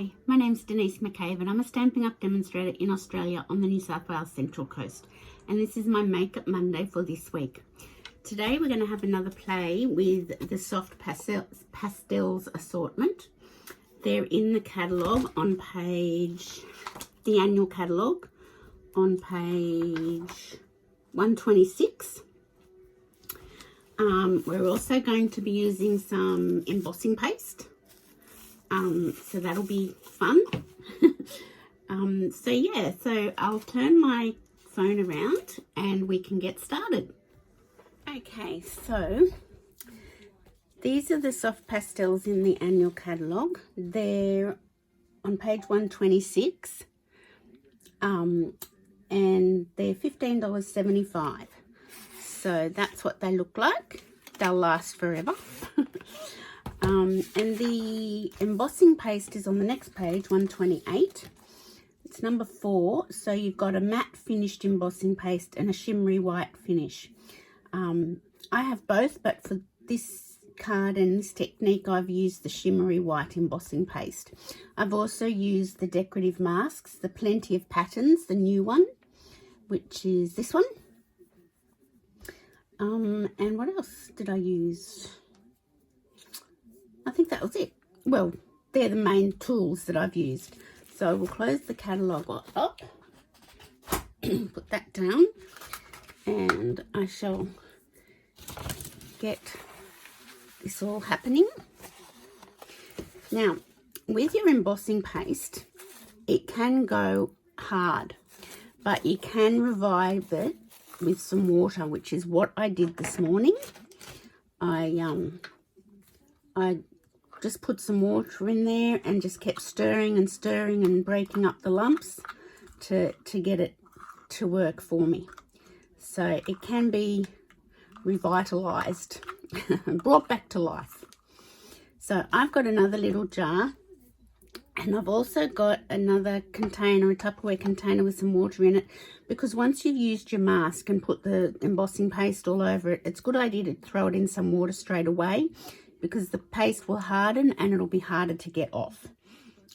Hi, my name's Denise McCabe and I'm a Stampin' Up! Demonstrator in Australia on the New South Wales Central Coast. And this is my Makeup Monday for this week. Today we're going to have another play with the Soft Pastels assortment. They're in the catalogue on page, the annual catalogue on page 126. We're also going to be using some embossing paste. So that'll be fun. So I'll turn my phone around and we can get started. Okay, so these are the Soft Pastels in the annual catalogue. They're on page 126 and they're $15.75. So that's what they look like. They'll last forever. And the embossing paste is on the next page, 128. It's number 4. So you've got a matte finished embossing paste and a shimmery white finish. I have both, but for this card and this technique, I've used the shimmery white embossing paste. I've also used the decorative masks, the Plenty of Patterns, the new one, which is this one. And what else did I use? I think that was it. Well, they're the main tools that I've used. So we'll close the catalogue up, put that down, and I shall get this all happening. Now, with your embossing paste, it can go hard, but you can revive it with some water, which is what I did this morning. I just put some water in there and just kept stirring and breaking up the lumps to get it to work for me. So it can be revitalized and brought back to life. So I've got another little jar, and I've also got another container, a Tupperware container with some water in it, because once you've used your mask and put the embossing paste all over it, it's a good idea to throw it in some water straight away, because the paste will harden and it'll be harder to get off.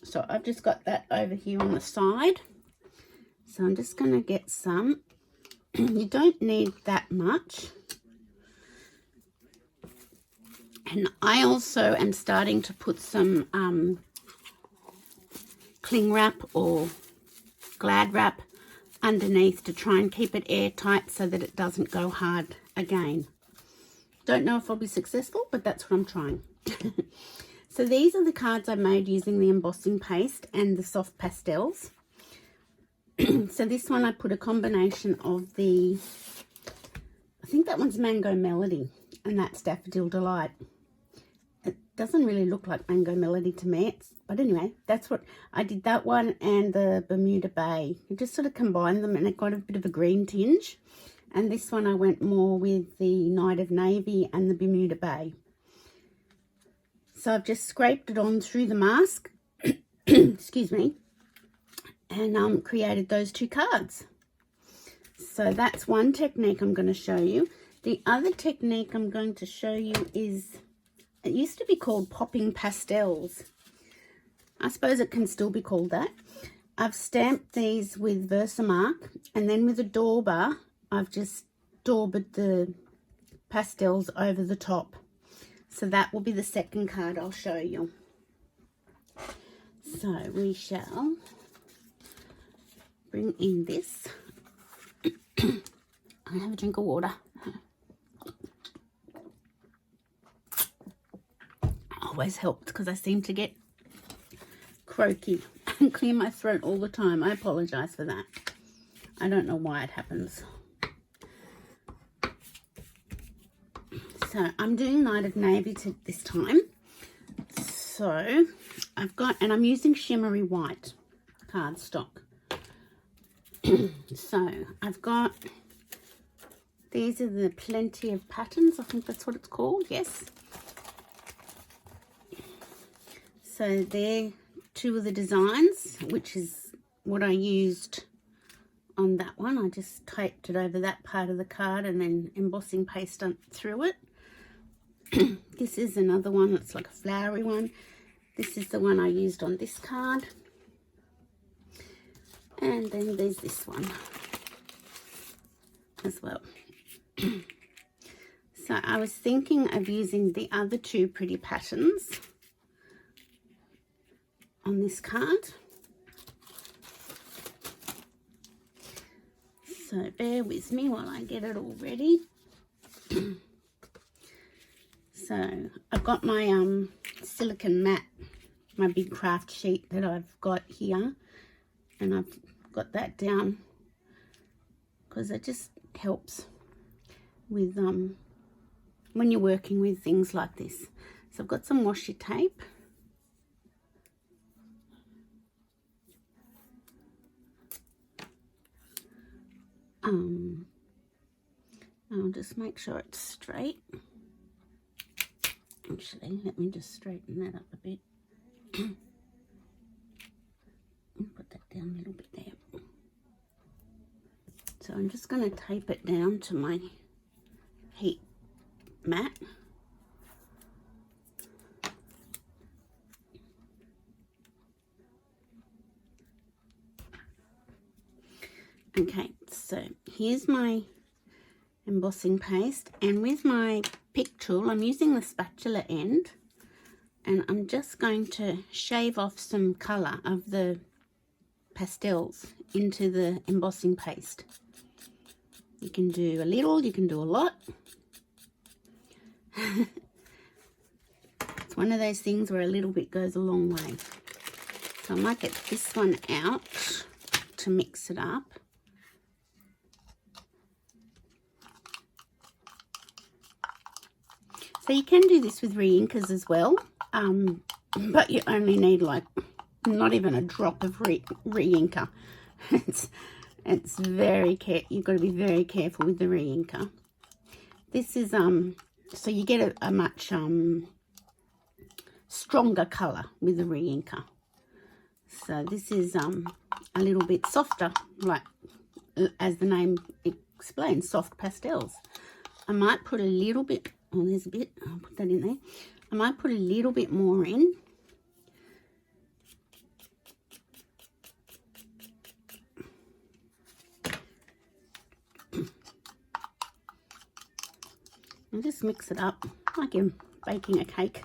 So I've just got that over here on the side. So I'm just going to get some. You don't need that much. And I also am starting to put some cling wrap or glad wrap underneath to try and keep it airtight so that it doesn't go hard again. Don't know if I'll be successful, but that's what I'm trying. So these are the cards I made using the embossing paste and the Soft Pastels. So this one I put a combination of the, I think that one's Mango Melody, and that's Daffodil Delight. It doesn't really look like Mango Melody to me, but anyway, that's what I did, that one and the Bermuda Bay. I just sort of combined them and it got a bit of a green tinge. And this one I went more with the Night of Navy and the Bermuda Bay. So I've just scraped it on through the mask, excuse me, and created those two cards. So that's one technique I'm going to show you. The other technique I'm going to show you is, it used to be called popping pastels. I suppose it can still be called that. I've stamped these with Versamark, and then with a dauber, I've just daubered the pastels over the top. So that will be the second card I'll show you. So we shall bring in this. I have a drink of water. Always helped because I seem to get croaky and clear my throat all the time. I apologize for that. I don't know why it happens. So I'm doing Night of Navy this time. So I've got, and I'm using shimmery white cardstock. So I've got, these are the Plenty of Patterns. I think that's what it's called. Yes. So they're two of the designs, which is what I used on that one. I just taped it over that part of the card and then embossing paste through it. This is another one that's like a flowery one. This is the one I used on this card. And then there's this one as well. So I was thinking of using the other two pretty patterns on this card. So bear with me while I get it all ready. So I've got my silicone mat, my big craft sheet that I've got here, and I've got that down because it just helps with when you're working with things like this. So I've got some washi tape. I'll just make sure it's straight. Actually, let me just straighten that up a bit. Put that down a little bit there. So I'm just going to tape it down to my heat mat. Okay, so here's my embossing paste, and with my pick tool I'm using the spatula end, and I'm just going to shave off some colour of the pastels into the embossing paste. You can do a little, you can do a lot. It's one of those things where a little bit goes a long way. So I might get this one out to mix it up. So you can do this with re-inkers as well, but you only need like not even a drop of re-inker. It's very you've got to be very careful with the re-inker. This is so you get a much stronger colour with the re-inker. So this is a little bit softer, like as the name explains, soft pastels. I might put a little bit. Oh, there's a bit. I'll put that in there. I might put a little bit more in. And just mix it up like you're baking a cake.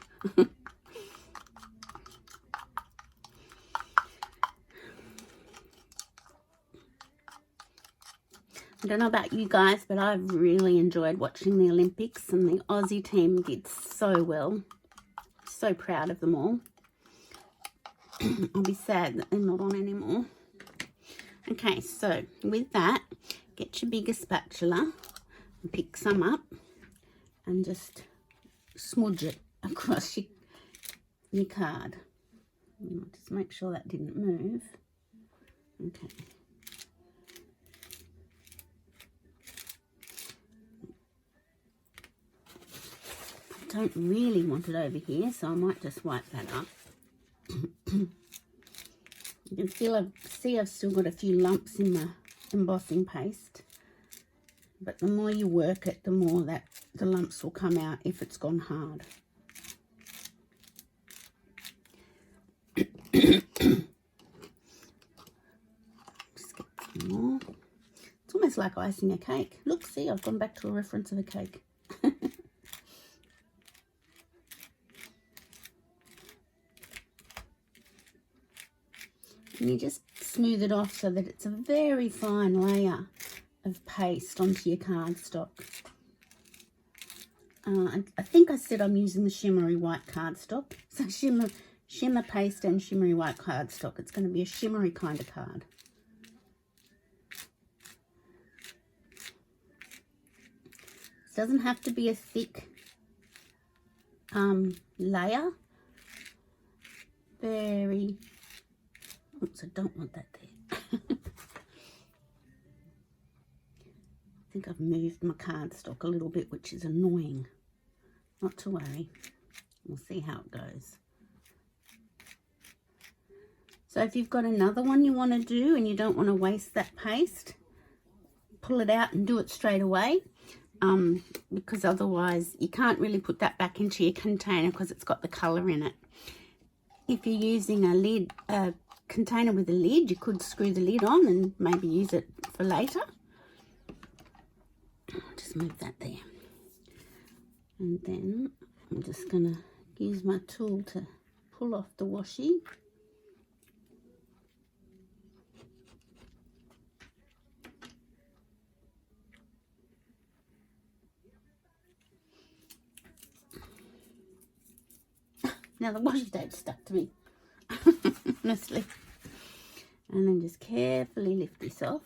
I don't know about you guys, but I've really enjoyed watching the Olympics, and the Aussie team did so well. So proud of them all. I'll be sad that they're not on anymore. Okay, so with that, get your bigger spatula and pick some up and just smudge it across your card. Just make sure that didn't move. Okay. Don't really want it over here, so I might just wipe that up. You can see I've still got a few lumps in my embossing paste, but the more you work it, the more that the lumps will come out if it's gone hard. Just get some more. It's almost like icing a cake. Look, see, I've gone back to a reference of a cake. And you just smooth it off so that it's a very fine layer of paste onto your cardstock. I think I said I'm using the shimmery white cardstock. So shimmer paste and shimmery white cardstock. It's going to be a shimmery kind of card. It doesn't have to be a thick layer. Very... Oops, I don't want that there. I think I've moved my cardstock a little bit, which is annoying. Not to worry. We'll see how it goes. So if you've got another one you want to do and you don't want to waste that paste, pull it out and do it straight away. Because otherwise you can't really put that back into your container because it's got the colour in it. If you're using a container with a lid, you could screw the lid on and maybe use it for later. I'll just move that there. And then I'm just going to use my tool to pull off the washi. Now the washi tape stuck to me, honestly. And then just carefully lift this off.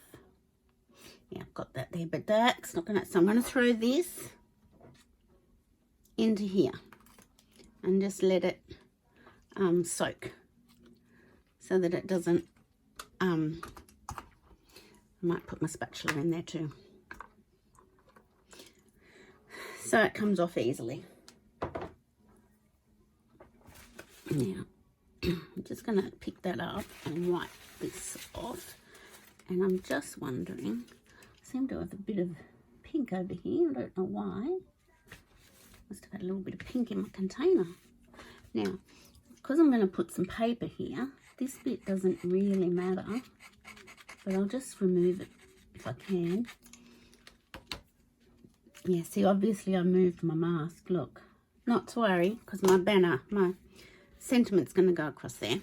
Yeah, I've got that there, but that's not gonna, so I'm gonna throw this into here and just let it soak so that it doesn't, I might put my spatula in there too. So it comes off easily. Now, I'm just going to pick that up and wipe this off. And I'm just wondering, I seem to have a bit of pink over here. I don't know why. Must have had a little bit of pink in my container. Now, because I'm going to put some paper here, this bit doesn't really matter. But I'll just remove it if I can. Yeah, see, obviously I moved my mask. Look, not to worry, because my banner, my sentiment's going to go across there.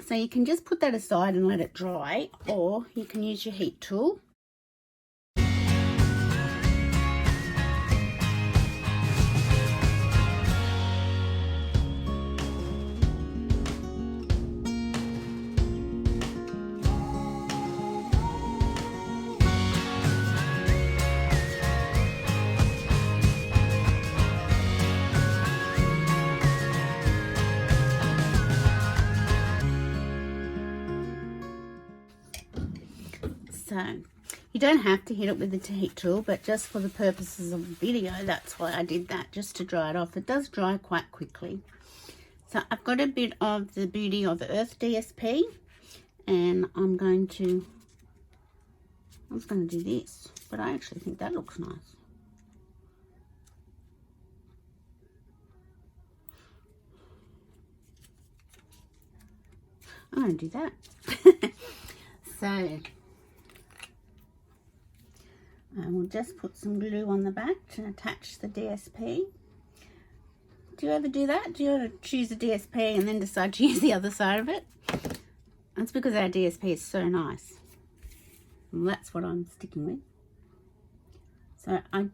So you can just put that aside and let it dry, or you can use your heat tool. So you don't have to hit it with the heat tool, but just for the purposes of the video, that's why I did that, just to dry it off. It does dry quite quickly. So I've got a bit of the Beauty of Earth DSP, and I was going to do this, but I actually think that looks nice. I'm going to do that. So and we'll just put some glue on the back to attach the DSP. Do you ever do that? Do you ever choose a DSP and then decide to use the other side of it? That's because our DSP is so nice. And that's what I'm sticking with. So I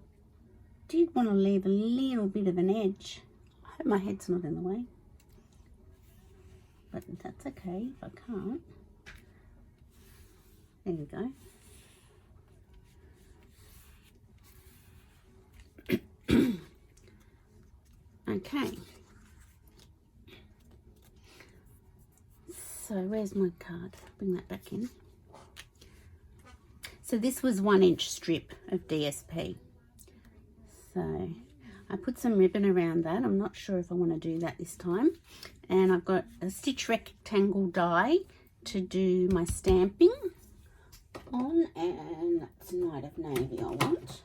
did want to leave a little bit of an edge. I hope my head's not in the way. But that's okay if I can't. There we go. Okay, so where's my card? Bring that back in. So this was 1-inch strip of DSP. So I put some ribbon around that. I'm not sure if I want to do that this time. And I've got a stitch rectangle die to do my stamping on, and that's Night of Navy I want.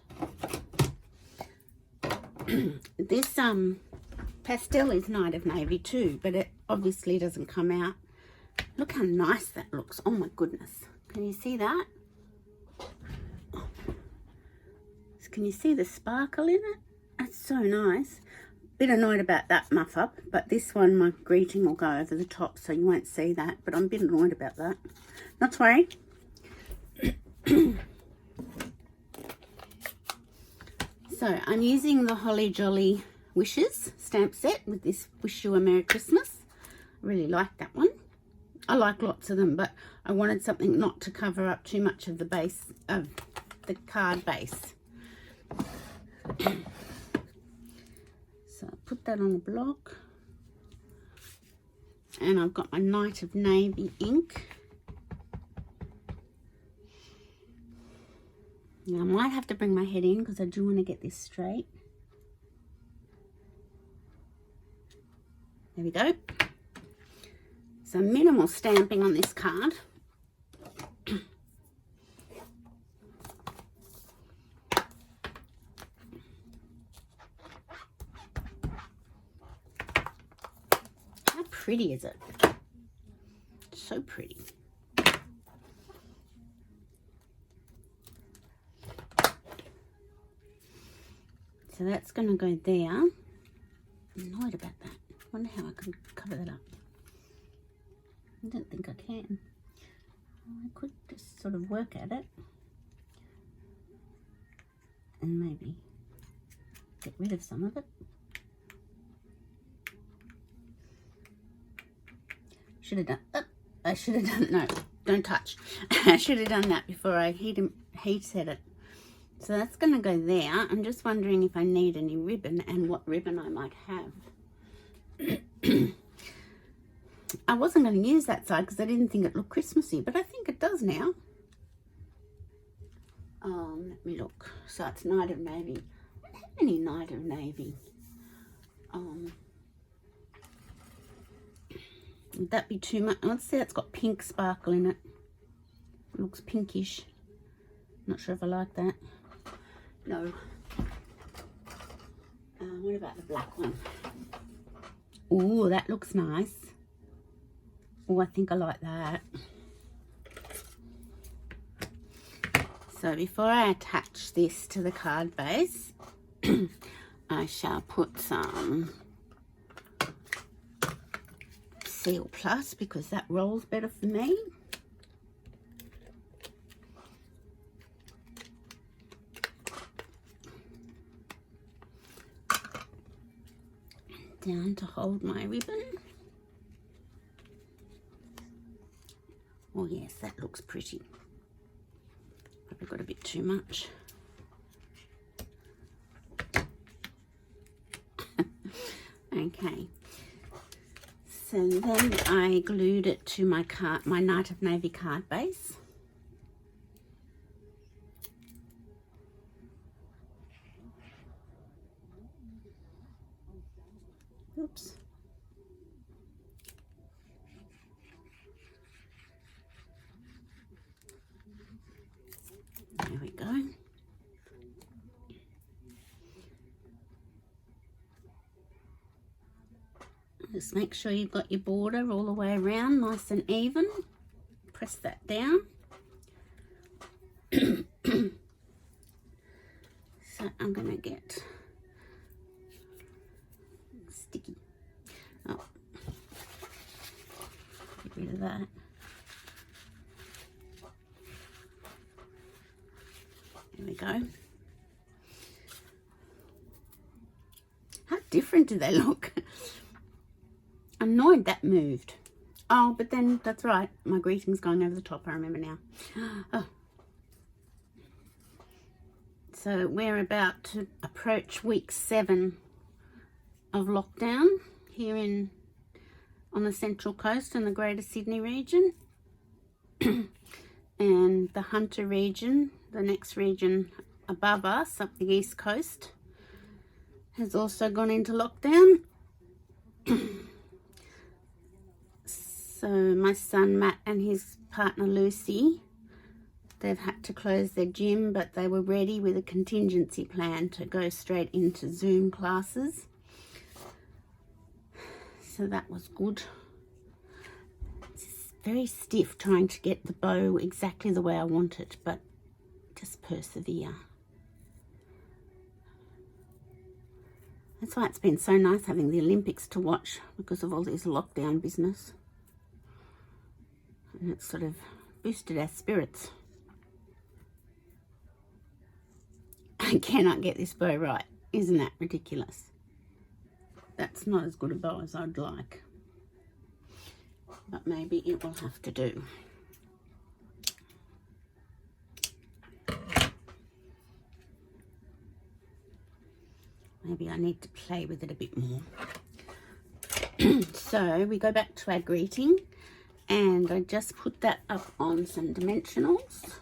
This pastel is Night of Navy too, but it obviously doesn't come out. Look how nice that looks. Oh my goodness. Can you see that? Can you see the sparkle in it? That's so nice. Bit annoyed about that muff up, but this one, my greeting will go over the top, so you won't see that, but I'm a bit annoyed about that. Not to worry. So I'm using the Holly Jolly Wishes stamp set with this Wish You a Merry Christmas. I really like that one. I like lots of them, but I wanted something not to cover up too much of the base of the card base. So I put that on the block, and I've got my Night of Navy ink. Now I might have to bring my head in because I do want to get this straight. There we go. So minimal stamping on this card. pretty is it? So pretty. So that's going to go there. I'm annoyed about that. I wonder how I can cover that up. I don't think I can. I could just sort of work at it and maybe get rid of some of it. Should have done, I should have done, no, don't touch. I should have done that before I heated it. So that's going to go there. I'm just wondering if I need any ribbon and what ribbon I might have. I wasn't going to use that side because I didn't think it looked Christmassy, but I think it does now. Let me look. So it's Night of Navy. I don't have any Night of Navy. Would that be too much? Let's see, it's got pink sparkle in it. It looks pinkish. Not sure if I like that. No. What about the black one? Oh, that looks nice. Oh, I think I like that. So before I attach this to the card base, I shall put some Seal Plus because that rolls better for me. Down to hold my ribbon. Oh yes, that looks pretty. Probably got a bit too much. Okay. So then I glued it to my Night of Navy card base. Oops. There we go. Just make sure you've got your border all the way around, nice and even. Press that down. So I'm going to get sticky. Oh, get rid of that. There we go. How different do they look? I'm annoyed that moved. Oh, but then that's right. My greeting's going over the top. I remember now. Oh. So we're about to approach week 7 of lockdown here on the Central Coast and the Greater Sydney region. And the Hunter region, the next region above us, up the East Coast, has also gone into lockdown. So my son Matt and his partner Lucy, they've had to close their gym, but they were ready with a contingency plan to go straight into Zoom classes. So that was good. It's very stiff trying to get the bow exactly the way I want it, but just persevere. That's why it's been so nice having the Olympics to watch, because of all this lockdown business. And it's sort of boosted our spirits. I cannot get this bow right. Isn't that ridiculous? That's not as good a bow as I'd like. But maybe it will have to do. Maybe I need to play with it a bit more. So we go back to our greeting, and I just put that up on some dimensionals.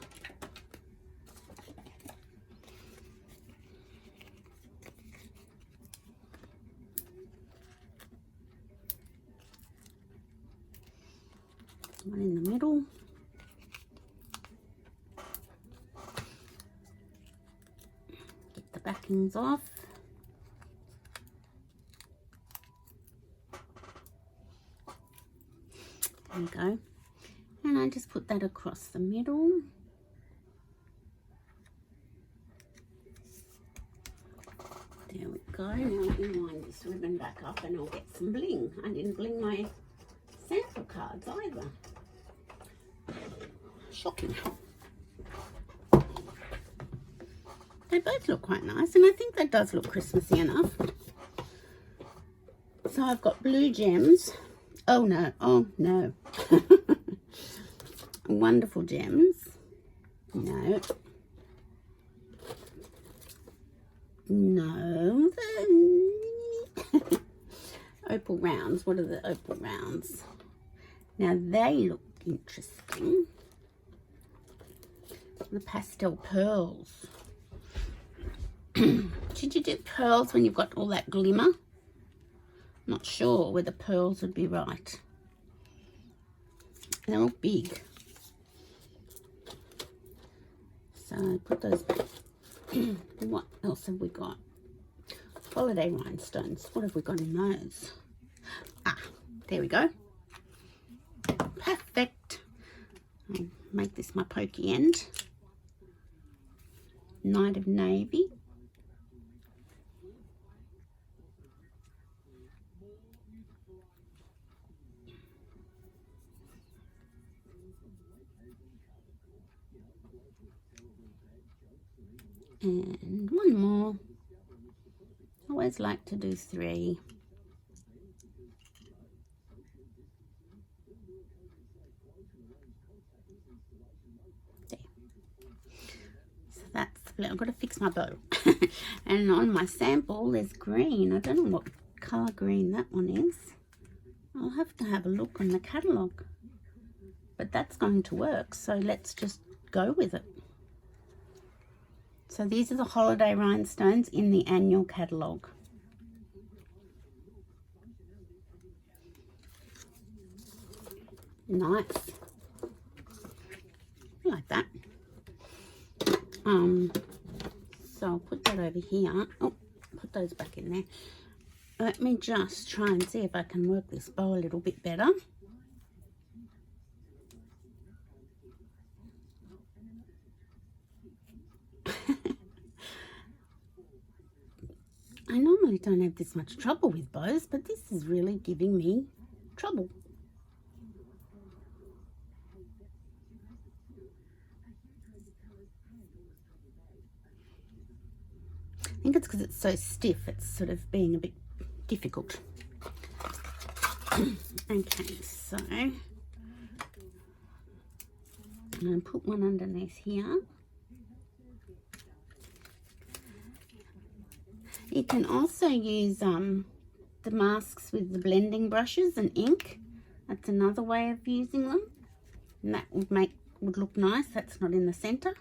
One in the middle. Get the backings off. we go. And I just put that across the middle. There we go. Now let me wind this ribbon back up and I'll get some bling. I didn't bling my sample cards either. Shocking. They both look quite nice, and I think that does look Christmassy enough. So I've got blue gems. Oh no. Wonderful gems. No. No. Opal rounds. What are the opal rounds? Now they look interesting. The pastel pearls. Should you do pearls when you've got all that glimmer? Not sure whether pearls would be right. They're all big. So put those back. What else have we got? Holiday rhinestones. What have we got in those? Ah, there we go. Perfect. I'll make this my pokey end. Night of Navy. And one more. I always like to do 3. There. So that's the blue. I've got to fix my bow. And on my sample there's green. I don't know what colour green that one is. I'll have to have a look on the catalogue. But that's going to work, so let's just go with it. So these are the holiday rhinestones in the annual catalogue. Nice. I like that. So I'll put that over here. Oh, put those back in there. Let me just try and see if I can work this bow a little bit better. I normally don't have this much trouble with bows, but this is really giving me trouble. I think it's because it's so stiff, it's sort of being a bit difficult. Okay, so I'm going to put one underneath here. You can also use the masks with the blending brushes and ink. That's another way of using them, and that would look nice. That's not in the center.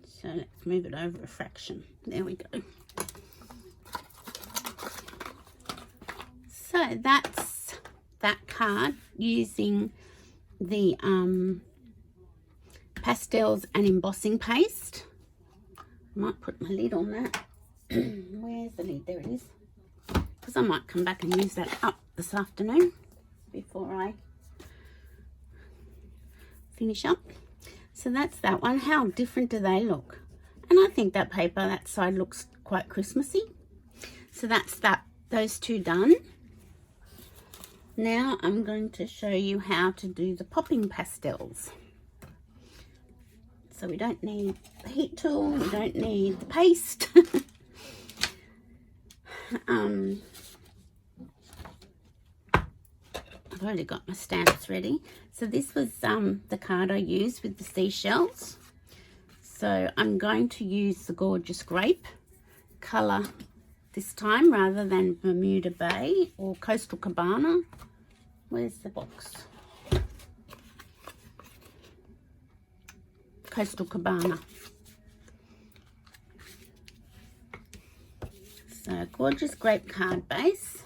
So let's move it over a fraction. There we go. So that's that card using the pastels and embossing paste. I might put my lid on that. Where's the lid? There it is. Because I might come back and use that up this afternoon before I finish up. So that's that one. How different do they look? And I think that paper, that side looks quite Christmassy. So that's that. Those two done. Now I'm going to show you how to do the popping pastels. So we don't need the heat tool, we don't need the paste. I've already got my stamps ready. So this was the card I used with the seashells. So I'm going to use the Gorgeous Grape colour this time rather than Bermuda Bay or Coastal Cabana. Where's the box? Coastal Cabana. So Gorgeous Grape card base.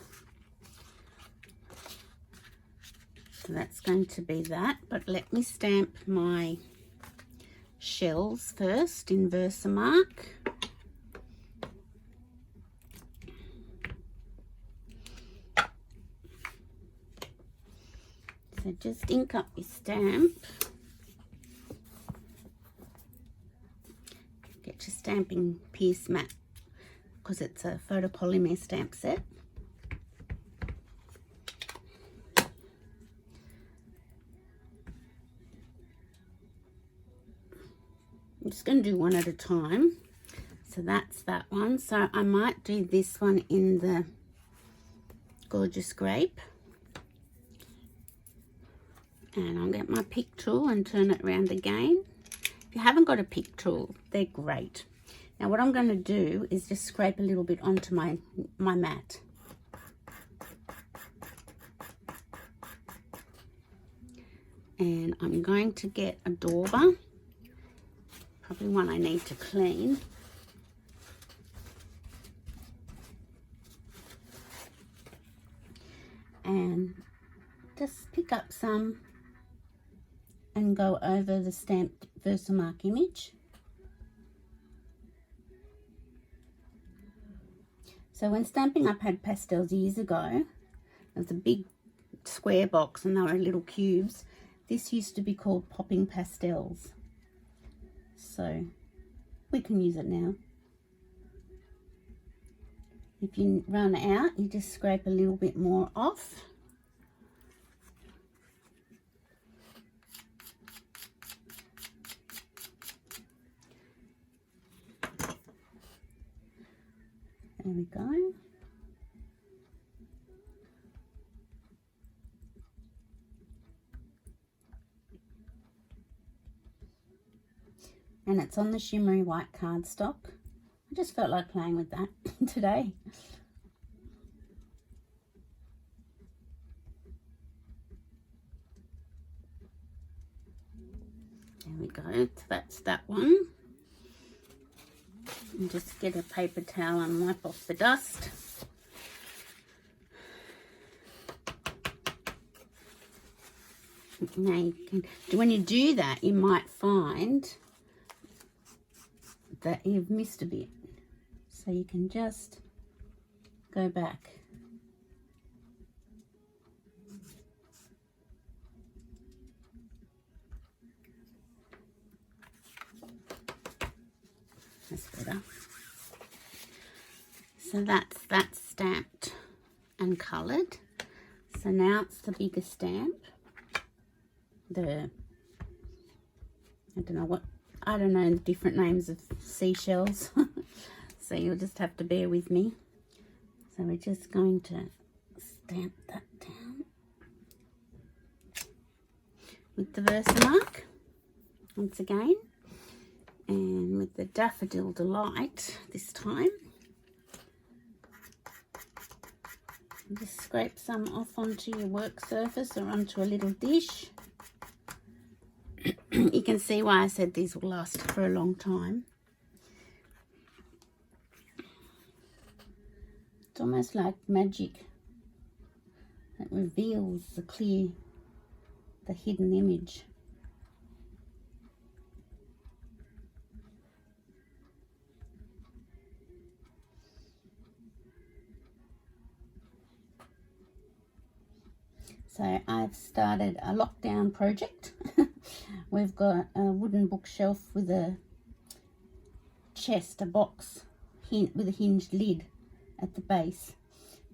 So that's going to be that, but let me stamp my shells first in Versamark. So just ink up your stamp. Get your stamping pierce mat because it's a photopolymer stamp set. I'm just going to do one at a time. So that's that one. So I might do this one in the Gorgeous Grape. And I'll get my pick tool and turn it around again. If you haven't got a pick tool, they're great. Now what I'm going to do is just scrape a little bit onto my mat. And I'm going to get a dauber. Probably one I need to clean. And just pick up some and go over the stamped Versamark image. So when Stampin' Up had pastels years ago, there was a big square box and they were little cubes. This used to be called Popping Pastels. So we can use it now. If you run out, you just scrape a little bit more off. There we go. And it's on the shimmery white cardstock. I just felt like playing with that today. There we go. So that's that one. And just get a paper towel and wipe off the dust. Now you can, when you do that, you might find that you've missed a bit. So you can just go back. That's better. So that's stamped and coloured. So now it's the bigger stamp. I don't know the different names of seashells. So you'll just have to bear with me. So we're just going to stamp that down with the Versamark once again, and with the Daffodil Delight this time. And just scrape some off onto your work surface or onto a little dish. You can see why I said these will last for a long time. It's almost like magic that reveals the hidden image. So I've started a lockdown project. We've got a wooden bookshelf with a chest, a box with a hinged lid at the base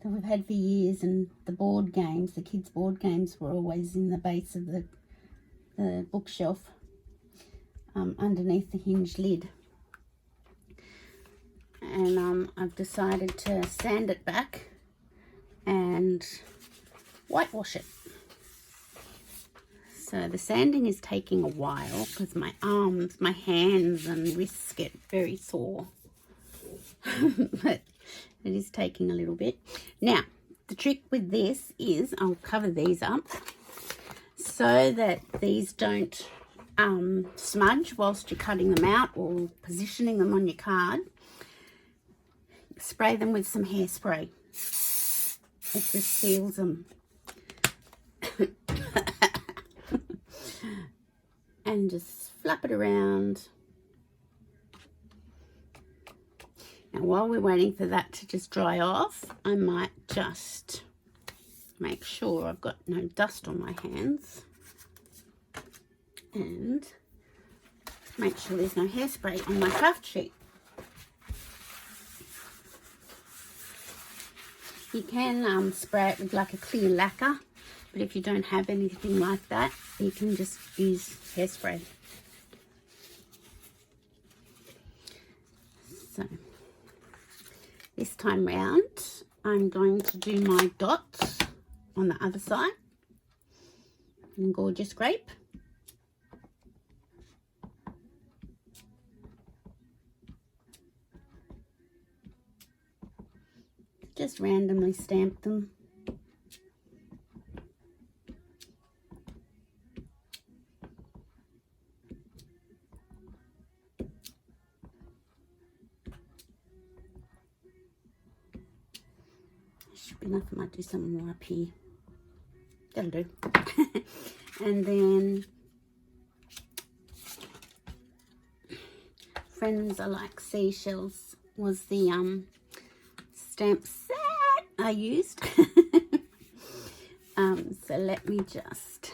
that we've had for years, and the board games, the kids' board games, were always in the base of the bookshelf underneath the hinged lid. And I've decided to sand it back and whitewash it. So the sanding is taking a while because my arms, my hands and wrists get very sore. But it is taking a little bit. Now, the trick with this is I'll cover these up so that these don't smudge whilst you're cutting them out or positioning them on your card. Spray them with some hairspray. It just seals them. And just flap it around. Now while we're waiting for that to just dry off, I might just make sure I've got no dust on my hands, and make sure there's no hairspray on my craft sheet. You can spray it with like a clear lacquer, but if you don't have anything like that, you can just use hairspray. So this time round, I'm going to do my dots on the other side in Gorgeous Grape. Just randomly stamp them. Should be enough. I might do some more up here. That'll do. And then Friends Are Like Seashells was the stamp set I used. So let me just,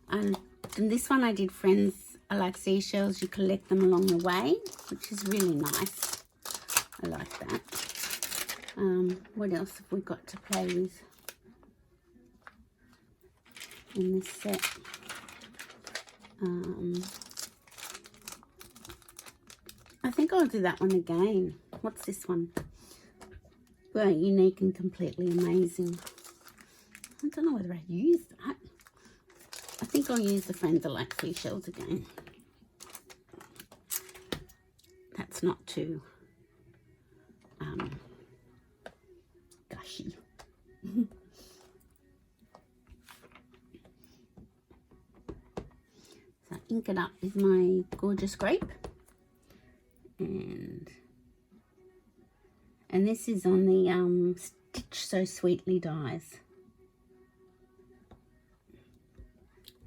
and this one I did Friends Are Like Seashells, you collect them along the way, which is really nice. I like that. What else have we got to play with in this set? I think I'll do that one again. What's this one? Well, Unique and Completely Amazing. I don't know whether I used that. I think I'll use the Friends Are Like Seashells again. That's not too gushy. So ink it up with my Gorgeous Grape, and this is on the Stitch So Sweetly dies.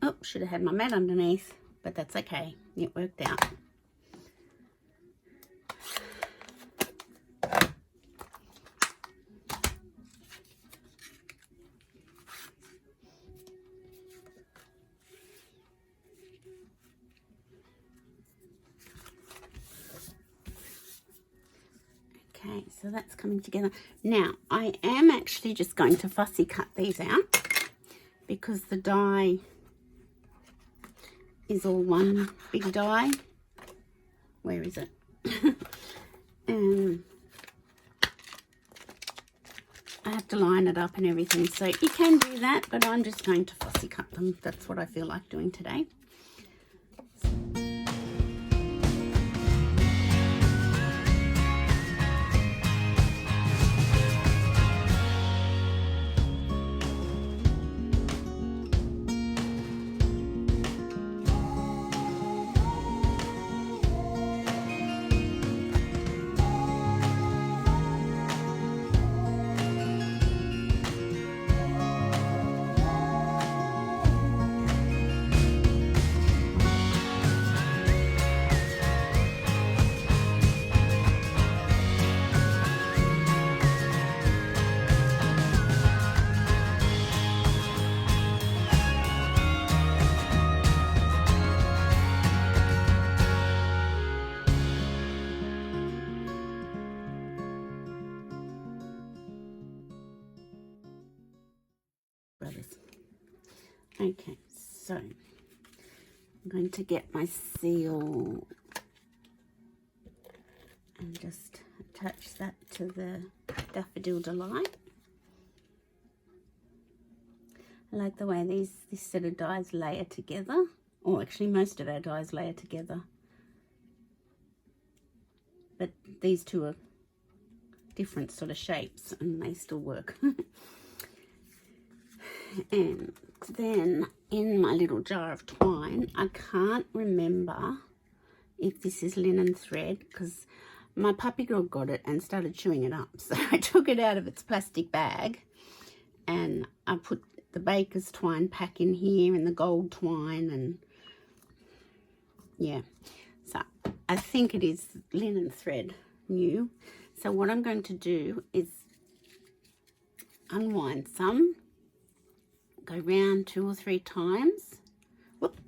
Oh, should have had my mat underneath, but that's okay. It worked out. Okay, so that's coming together. Now, I am actually just going to fussy cut these out because the die is all one big die. Where is it? And I have to line it up and everything. So you can do that, but I'm just going to fussy cut them. That's what I feel like doing today. Okay, so I'm going to get my seal and just attach that to the Daffodil Delight. I like the way this set of dies layer together, or actually most of our dies layer together, but these two are different sort of shapes and they still work. And then in my little jar of twine, I can't remember if this is linen thread because my puppy girl got it and started chewing it up. So I took it out of its plastic bag and I put the baker's twine pack in here and the gold twine, and yeah, so I think it is linen thread new. So what I'm going to do is unwind some go round 2 or 3 times. Whoop.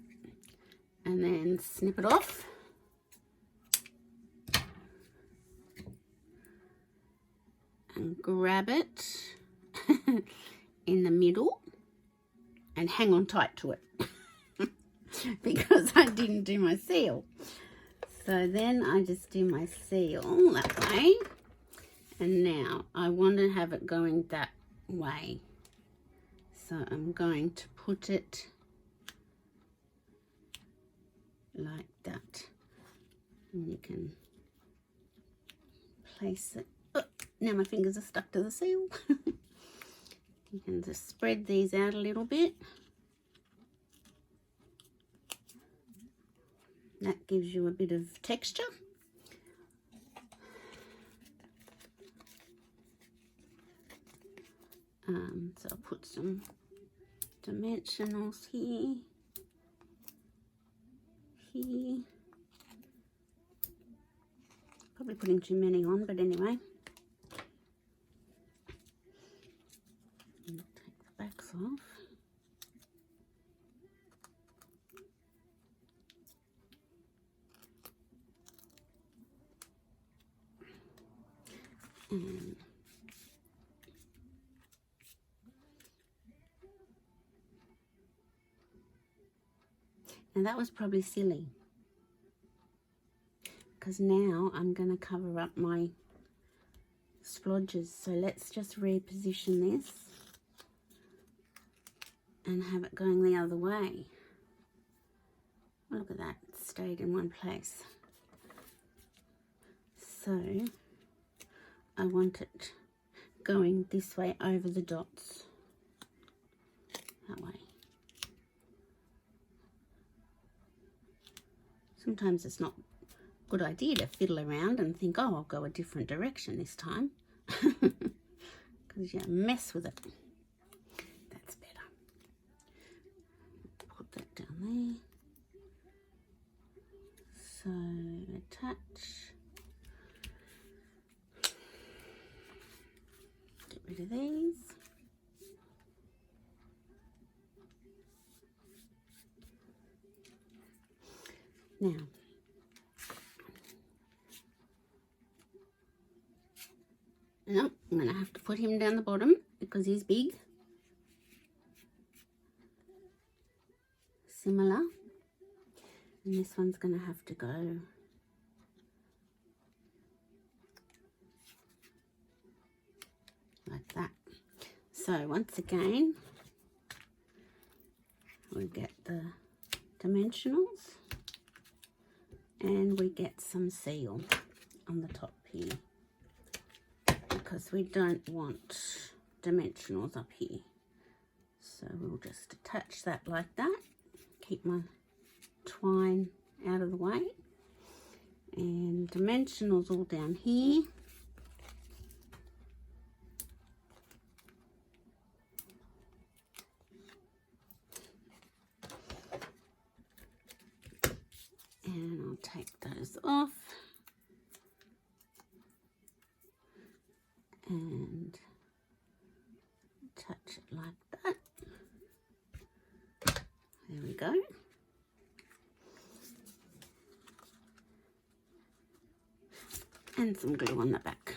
And then snip it off. And grab it in the middle and hang on tight to it because I didn't do my seal. So then I just do my seal that way, and now I want to have it going that way. So I'm going to put it like that, and you can place it. Oh, now my fingers are stuck to the seal. You can just spread these out a little bit. That gives you a bit of texture. So I'll put some dimensionals here. Here. Probably putting too many on, but anyway. And take the backs off. And that was probably silly, because now I'm going to cover up my splodges. So let's just reposition this and have it going the other way. Look at that, it stayed in one place. So I want it going this way over the dots, that way. Sometimes it's not a good idea to fiddle around and think, oh, I'll go a different direction this time, because you mess with it. That's better. Put that down there. So attach. Get rid of these. Now, no, I'm going to have to put him down the bottom because he's big. Similar. And this one's going to have to go like that. So once again, we get the dimensionals. And we get some seal on the top here, because we don't want dimensionals up here. So we'll just attach that like that, keep my twine out of the way, and dimensionals all down here. And I'll take those off and attach it like that. There we go. And some glue on the back.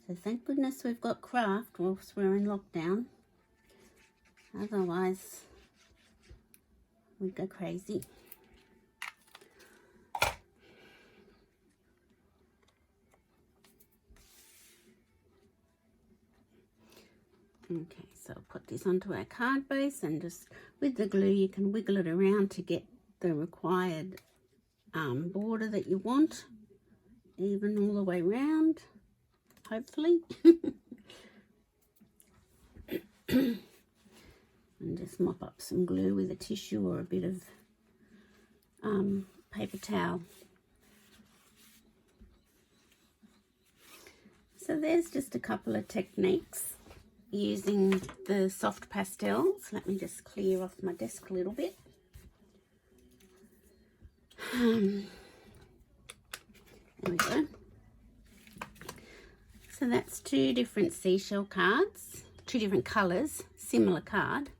So thank goodness we've got craft whilst we're in lockdown. Otherwise, we'd go crazy. Okay, so I'll put this onto our card base, and just with the glue you can wiggle it around to get the required border that you want, even all the way around. Hopefully. And just mop up some glue with a tissue or a bit of paper towel. So there's just a couple of techniques using the soft pastels. Let me just clear off my desk a little bit. There we go. So that's 2 different seashell cards, 2 different colours, similar card.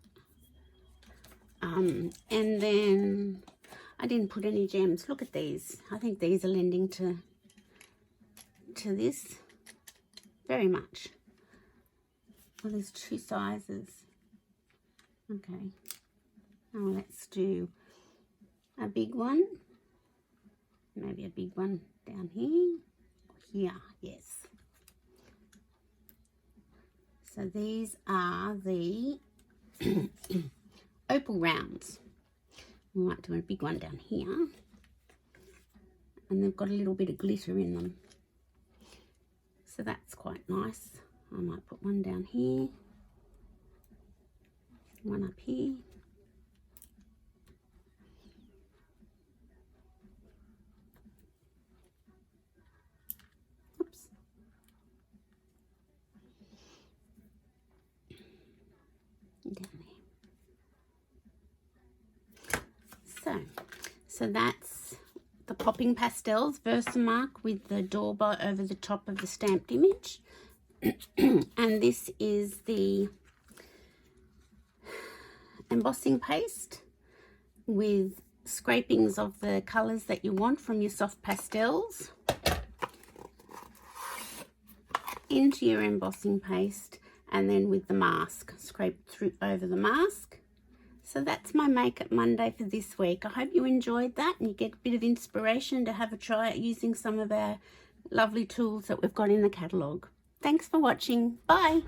And then I didn't put any gems. Look at these. I think these are lending to this very much. Well, there's 2 sizes. Okay. Now let's do a big one. Maybe a big one down here. Here, yes. So these are the opal rounds. We might do a big one down here. And they've got a little bit of glitter in them. So that's quite nice. I might put one down here. One up here. Oops. Down there. So that's the popping pastels Versamark with the door bar over the top of the stamped image. And this is the embossing paste with scrapings of the colours that you want from your soft pastels into your embossing paste, and then with the mask scraped through over the mask. So that's my Make It Monday for this week. I hope you enjoyed that and you get a bit of inspiration to have a try at using some of our lovely tools that we've got in the catalogue. Thanks for watching. Bye.